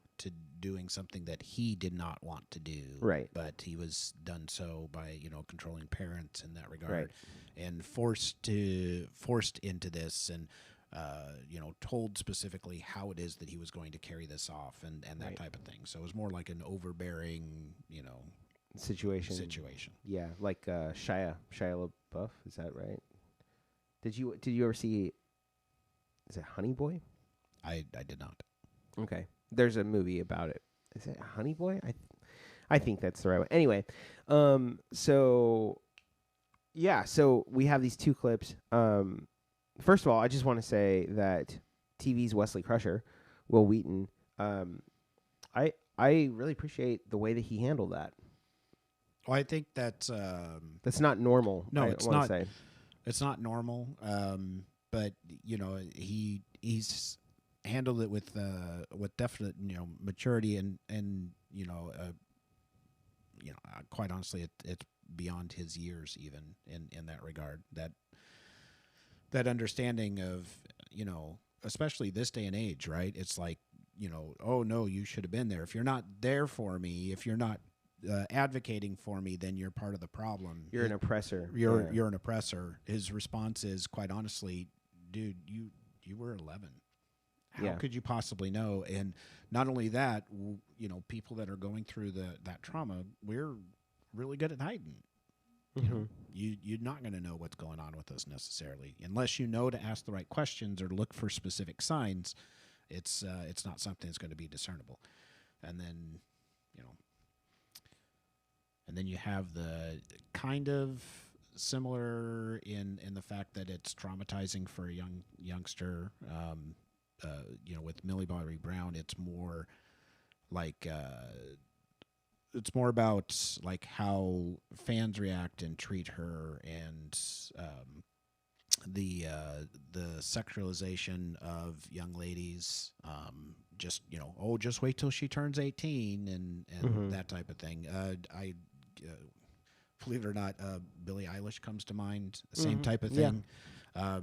doing something that he did not want to do. Right. But he was done so by, you know, controlling parents in that regard. Right. And forced into this and, you know, told specifically how it is that he was going to carry this off and that type of thing. So it was more like an overbearing, you know, situation. Yeah, like Shia LaBeouf, is that right? Did you ever see, is it Honey Boy? I did not. Okay. There's a movie about it. Is it Honey Boy? I think that's the right one. Anyway, so we have these two clips. First of all, I just want to say that TV's Wesley Crusher, Will Wheaton, I really appreciate the way that he handled that. Well, I think that's not normal. No, it's not. Say. It's not normal. But you know, he's handled it with definite, you know, maturity and you know, quite honestly, it's beyond his years even in that regard. That understanding of, you know, especially this day and age, right? It's like, you know, oh no, you should have been there. If you're not there for me, if you're not advocating for me, then you're part of the problem. You're an oppressor. You're an oppressor. His response is, quite honestly, dude, you were 11. How could you possibly know? And not only that, you know, people that are going through that trauma, we're really good at hiding. You know, you're not going to know what's going on with us necessarily, unless you know to ask the right questions or look for specific signs. It's not something that's going to be discernible. And then, you know, and then you have the kind of similar in the fact that it's traumatizing for a youngster. You know, with Millie Bobby Brown, it's more like it's more about like how fans react and treat her, and the sexualization of young ladies. Just, you know, oh, just wait till she turns 18 and that type of thing. I believe it or not, Billie Eilish comes to mind. Same type of thing. Yeah.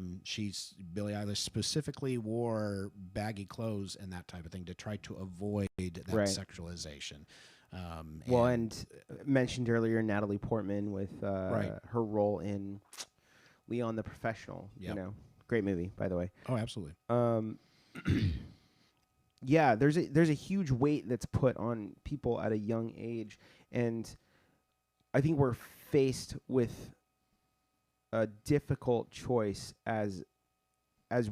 Billie Eilish specifically wore baggy clothes and that type of thing to try to avoid that sexualization. And mentioned earlier Natalie Portman with her role in Leon the Professional. Yep. You know, great movie, by the way. Oh, absolutely. Yeah, there's a huge weight that's put on people at a young age, and I think we're faced with a difficult choice as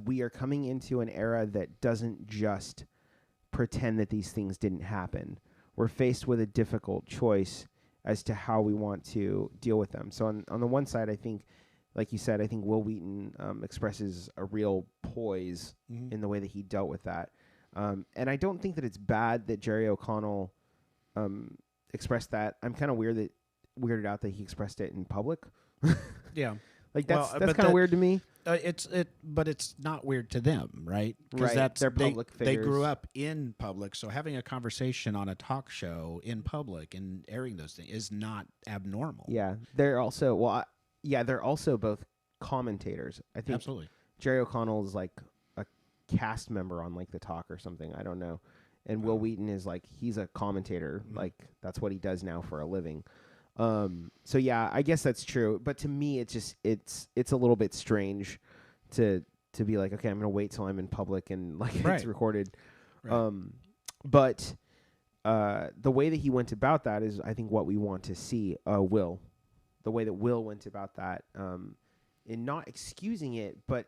we are coming into an era that doesn't just pretend that these things didn't happen. We're faced with a difficult choice as to how we want to deal with them. So on the one side, I think, like you said, I think Will Wheaton expresses a real poise in the way that he dealt with that. And I don't think that it's bad that Jerry O'Connell expressed that. I'm kind of weirded out that he expressed it in public. Yeah. Like that's kind of weird to me. But it's not weird to them, right? Right. They're public figures. They grew up in public, so having a conversation on a talk show in public and airing those things is not abnormal. Yeah, they're also they're also both commentators. I think absolutely Jerry O'Connell is like a cast member on like The Talk or something. I don't know. And Will Wheaton is like, he's a commentator. Like that's what he does now for a living. So yeah, I guess that's true. But to me, it's just, it's a little bit strange to be like, okay, I'm going to wait till I'm in public and like it's recorded. Right. But the way that he went about that is, I think, what we want to see. Will, the way that Will went about that, in not excusing it, but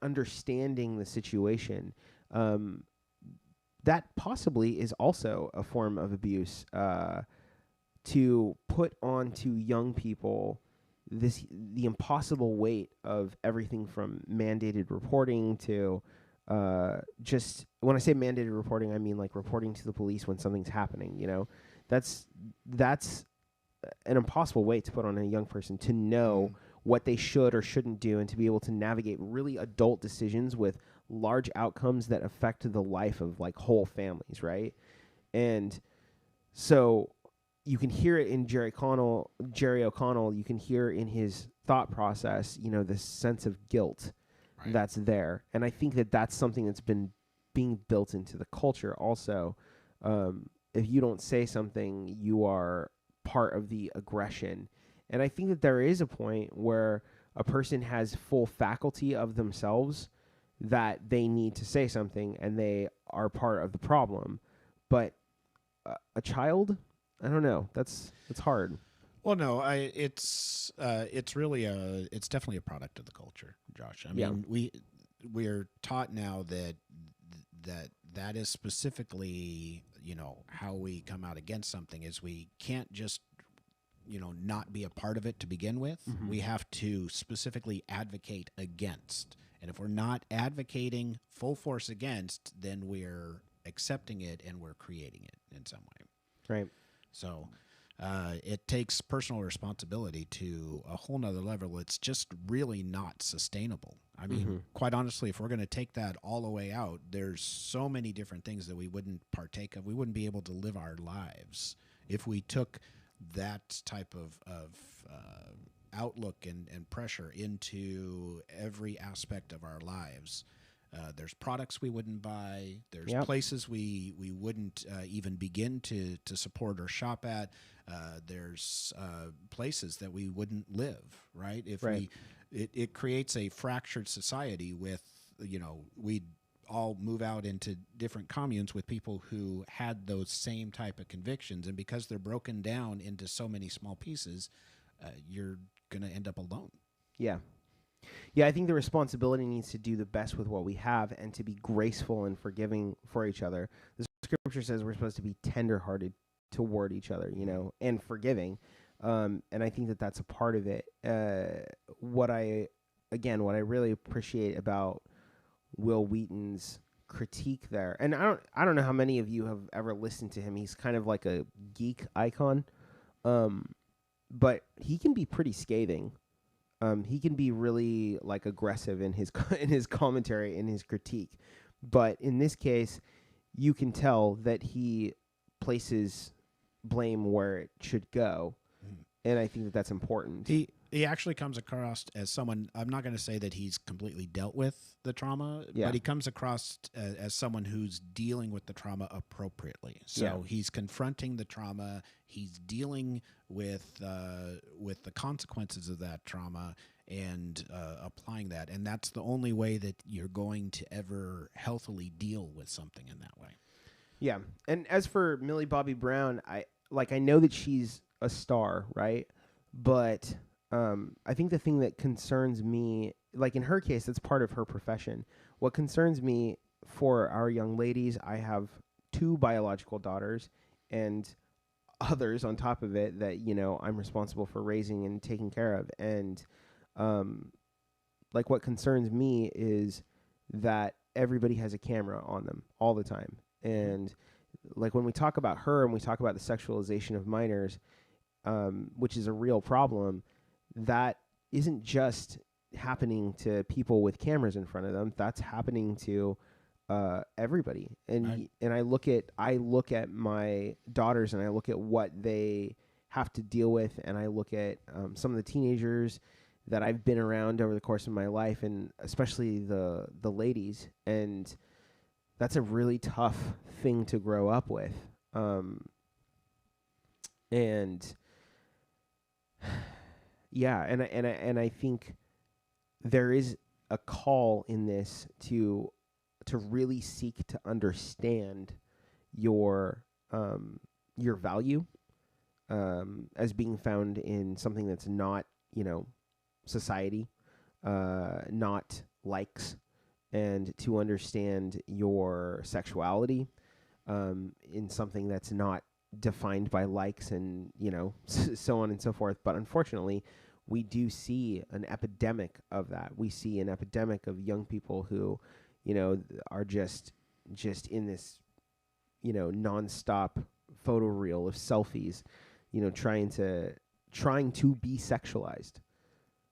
understanding the situation, that possibly is also a form of abuse. To put onto young people the impossible weight of everything from mandated reporting to just, when I say mandated reporting, I mean like reporting to the police when something's happening. You know, that's an impossible weight to put on a young person, to know what they should or shouldn't do, and to be able to navigate really adult decisions with large outcomes that affect the life of like whole families, right? And so you can hear it in Jerry O'Connell. You can hear in his thought process, you know, this sense of guilt that's there. And I think that that's something that's been being built into the culture also. If you don't say something, you are part of the aggression. And I think that there is a point where a person has full faculty of themselves that they need to say something and they are part of the problem. But a child, I don't know. It's hard. Well, no, it's definitely a product of the culture, Josh. I mean, we're taught now that is specifically, you know, how we come out against something is we can't just, you know, not be a part of it to begin with. Mm-hmm. We have to specifically advocate against. And if we're not advocating full force against, then we're accepting it and we're creating it in some way. Right. So it takes personal responsibility to a whole nother level. It's just really not sustainable. I mean, quite honestly, if we're going to take that all the way out, there's so many different things that we wouldn't partake of. We wouldn't be able to live our lives if we took that type of outlook and pressure into every aspect of our lives. There's products we wouldn't buy. There's places we wouldn't even begin to support or shop at. There's places that we wouldn't live, right? It creates a fractured society with, you know, we'd all move out into different communes with people who had those same type of convictions. And because they're broken down into so many small pieces, you're going to end up alone. Yeah. Yeah, I think the responsibility needs to do the best with what we have and to be graceful and forgiving for each other. The scripture says we're supposed to be tenderhearted toward each other, you know, and forgiving. And I think that that's a part of it. What I really appreciate about Will Wheaton's critique there, and I don't know how many of you have ever listened to him. He's kind of like a geek icon, but he can be pretty scathing. He can be really like aggressive in his commentary, in his critique. But in this case, you can tell that he places blame where it should go. And I think that that's important. He actually comes across as someone, I'm not going to say that he's completely dealt with the trauma, but he comes across as someone who's dealing with the trauma appropriately. So he's confronting the trauma, he's dealing with the consequences of that trauma and applying that. And that's the only way that you're going to ever healthily deal with something in that way. Yeah. And as for Millie Bobby Brown, I know that she's a star, right? But I think the thing that concerns me, like in her case, that's part of her profession. What concerns me for our young ladies, I have 2 biological daughters and others on top of it that, you know, I'm responsible for raising and taking care of. And like what concerns me is that everybody has a camera on them all the time. And like when we talk about her and we talk about the sexualization of minors, which is a real problem, that isn't just happening to people with cameras in front of them. That's happening to everybody. And and I look at my daughters and I look at what they have to deal with, and I look at some of the teenagers that I've been around over the course of my life, and especially the ladies, and that's a really tough thing to grow up with. And yeah, and I think there is a call in this to really seek to understand your value as being found in something that's not, society, not likes, and to understand your sexuality in something that's not defined by likes and, so on and so forth. But unfortunately, we do see an epidemic of that. We see an epidemic of young people who, are just in this, nonstop photo reel of selfies, trying to be sexualized.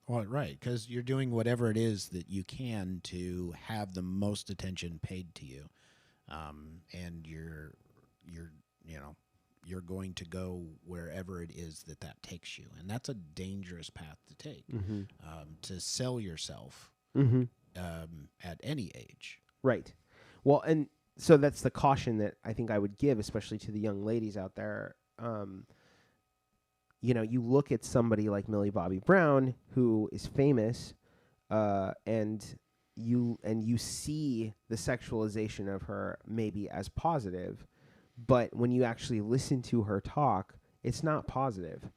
Well, right, because you're doing whatever it is that you can to have the most attention paid to you, and you're going to go wherever it is that takes you, and that's a dangerous path to take. Mm-hmm. To sell yourself at any age. Right. Well, and so that's the caution that I think I would give, especially to the young ladies out there. You look at somebody like Millie Bobby Brown, who is famous, and you see the sexualization of her maybe as positive, but when you actually listen to her talk, it's not positive,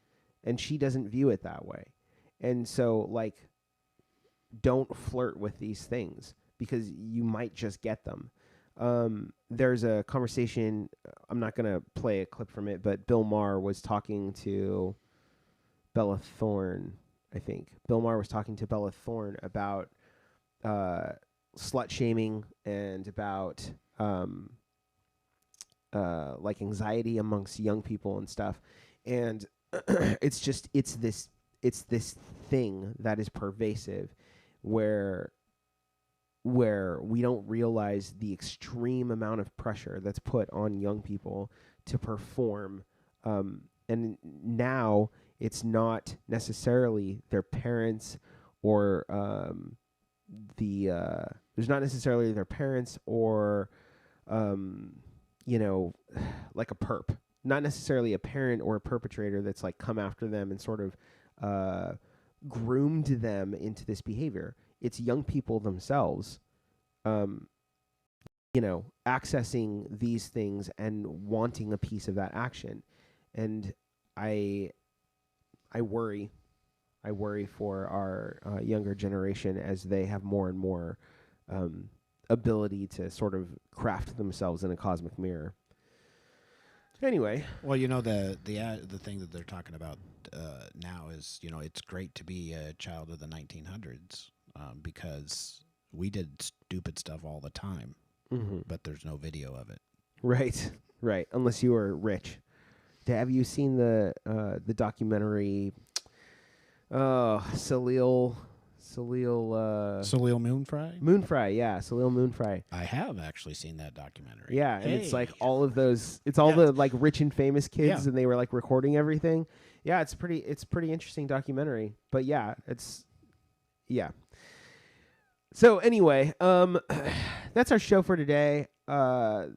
and she doesn't view it that way. And so, don't flirt with these things because you might just get them. There's a conversation, I'm not going to play a clip from it, but Bill Maher was talking to Bella Thorne, I think. Bill Maher was talking to Bella Thorne about slut shaming and about anxiety amongst young people and stuff. And it's this thing that is pervasive where we don't realize the extreme amount of pressure that's put on young people to perform. And now it's not necessarily their parents or there's not necessarily their parents or, like a perp. Not necessarily a parent or a perpetrator that's come after them and sort of groomed them into this behavior. It's young people themselves, accessing these things and wanting a piece of that action. And I worry for our younger generation as they have more and more ability to sort of craft themselves in a cosmic mirror. Anyway, well, the thing that they're talking about now is, it's great to be a child of the 1900s because we did stupid stuff all the time, but there's no video of it. Right. Unless you were rich. Have you seen the documentary? Salil Moonfry? Moonfry, yeah, Salil Moonfry. I have actually seen that documentary. Yeah, and it's all of those. It's all the rich and famous kids, and they were recording everything. Yeah, it's pretty interesting documentary. But yeah. So anyway, that's our show for today. To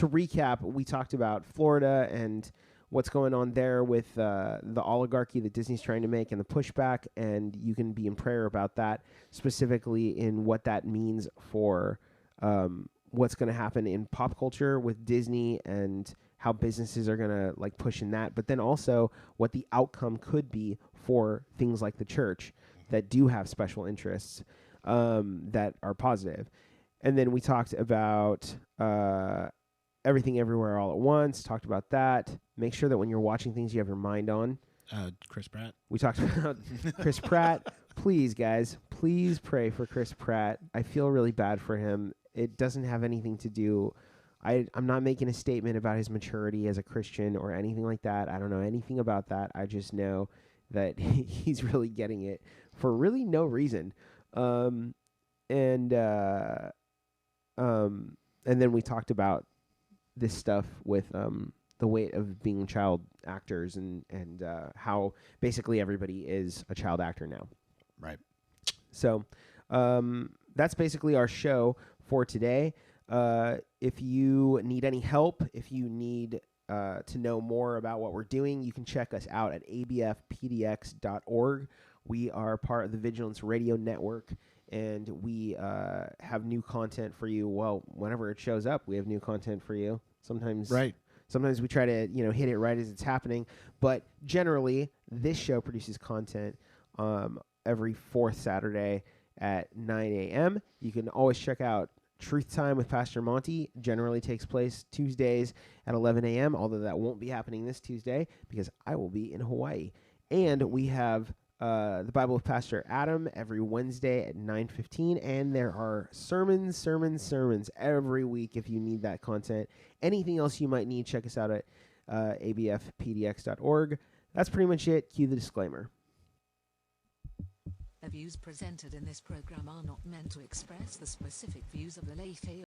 recap, we talked about Florida and what's going on there with the oligarchy that Disney's trying to make and the pushback, and you can be in prayer about that, specifically in what that means for what's going to happen in pop culture with Disney and how businesses are going to push in that, but then also what the outcome could be for things like the church that do have special interests that are positive. And then we talked about Everything Everywhere All at Once, talked about that. Make sure that when you're watching things, you have your mind on. Chris Pratt. We talked about Chris Pratt. Please, guys, please pray for Chris Pratt. I feel really bad for him. It doesn't have anything to do. I'm not making a statement about his maturity as a Christian or anything like that. I don't know anything about that. I just know that he's really getting it for really no reason. And then we talked about this stuff with the weight of being child actors and how basically everybody is a child actor now. Right. So that's basically our show for today. If you need any help, if you need to know more about what we're doing, you can check us out at abfpdx.org. We are part of the Vigilance Radio Network, and we have new content for you. Well, whenever it shows up, we have new content for you. Sometimes we try to hit it right as it's happening, but generally this show produces content every fourth Saturday at 9 a.m. You can always check out Truth Time with Pastor Monty. Generally takes place Tuesdays at 11 a.m., although that won't be happening this Tuesday because I will be in Hawaii. And we have the Bible with Pastor Adam every Wednesday at 9:15, and there are sermons every week if you need that content. Anything else you might need, check us out at abfpdx.org. That's pretty much it. Cue the disclaimer. The views presented in this program are not meant to express the specific views of the lay